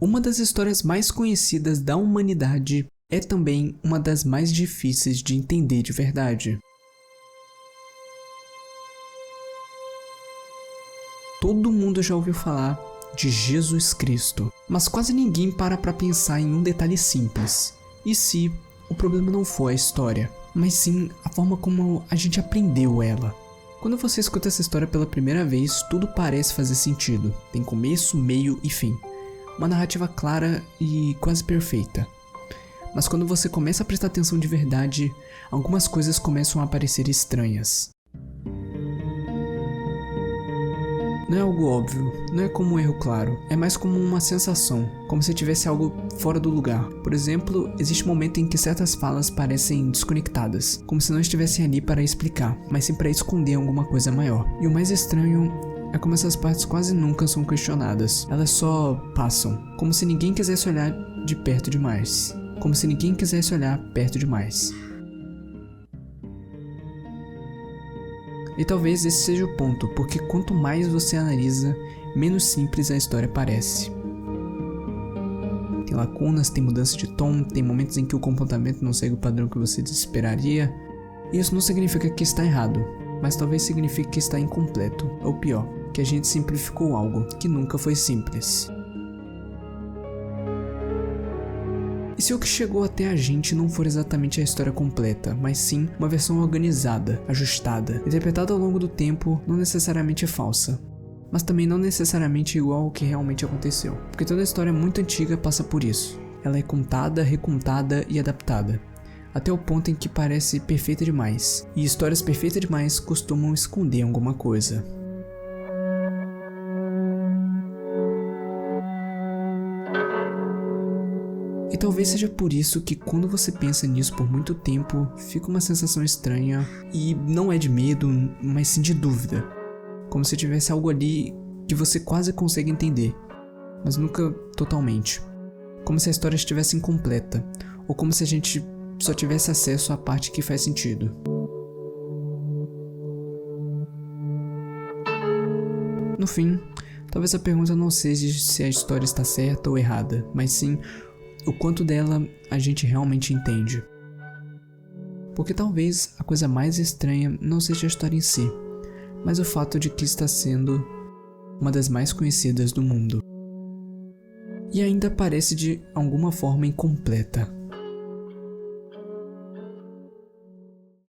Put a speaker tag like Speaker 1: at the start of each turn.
Speaker 1: Uma das histórias mais conhecidas da humanidade é também uma das mais difíceis de entender de verdade. Todo mundo já ouviu falar de Jesus Cristo, mas quase ninguém para pensar em um detalhe simples. E se o problema não for a história, mas sim a forma como a gente aprendeu ela. Quando você escuta essa história pela primeira vez, tudo parece fazer sentido. Tem começo, meio e fim. Uma narrativa clara e quase perfeita. Mas quando você começa a prestar atenção de verdade, algumas coisas começam a parecer estranhas. Não é algo óbvio, não é como um erro claro, é mais como uma sensação, como se tivesse algo fora do lugar. Por exemplo, existe um momento em que certas falas parecem desconectadas, como se não estivessem ali para explicar, mas sim para esconder alguma coisa maior. E o mais estranho é como essas partes quase nunca são questionadas, elas só passam, como se ninguém quisesse olhar de perto demais. Como se ninguém quisesse olhar perto demais. E talvez esse seja o ponto, porque quanto mais você analisa, menos simples a história parece. Tem lacunas, tem mudança de tom, tem momentos em que o comportamento não segue o padrão que você esperaria. E isso não significa que está errado, mas talvez signifique que está incompleto, ou pior, que a gente simplificou algo que nunca foi simples. E se o que chegou até a gente não for exatamente a história completa, mas sim uma versão organizada, ajustada, interpretada ao longo do tempo, não necessariamente falsa, mas também não necessariamente igual ao que realmente aconteceu, porque toda história muito antiga passa por isso. Ela é contada, recontada e adaptada, até o ponto em que parece perfeita demais, e histórias perfeitas demais costumam esconder alguma coisa. E talvez seja por isso que quando você pensa nisso por muito tempo, fica uma sensação estranha e não é de medo, mas sim de dúvida. Como se tivesse algo ali que você quase consegue entender, mas nunca totalmente. Como se a história estivesse incompleta, ou como se a gente só tivesse acesso à parte que faz sentido. No fim, talvez a pergunta não seja se a história está certa ou errada, mas sim o quanto dela a gente realmente entende. Porque talvez a coisa mais estranha não seja a história em si, mas o fato de que está sendo uma das mais conhecidas do mundo. E ainda parece de alguma forma incompleta.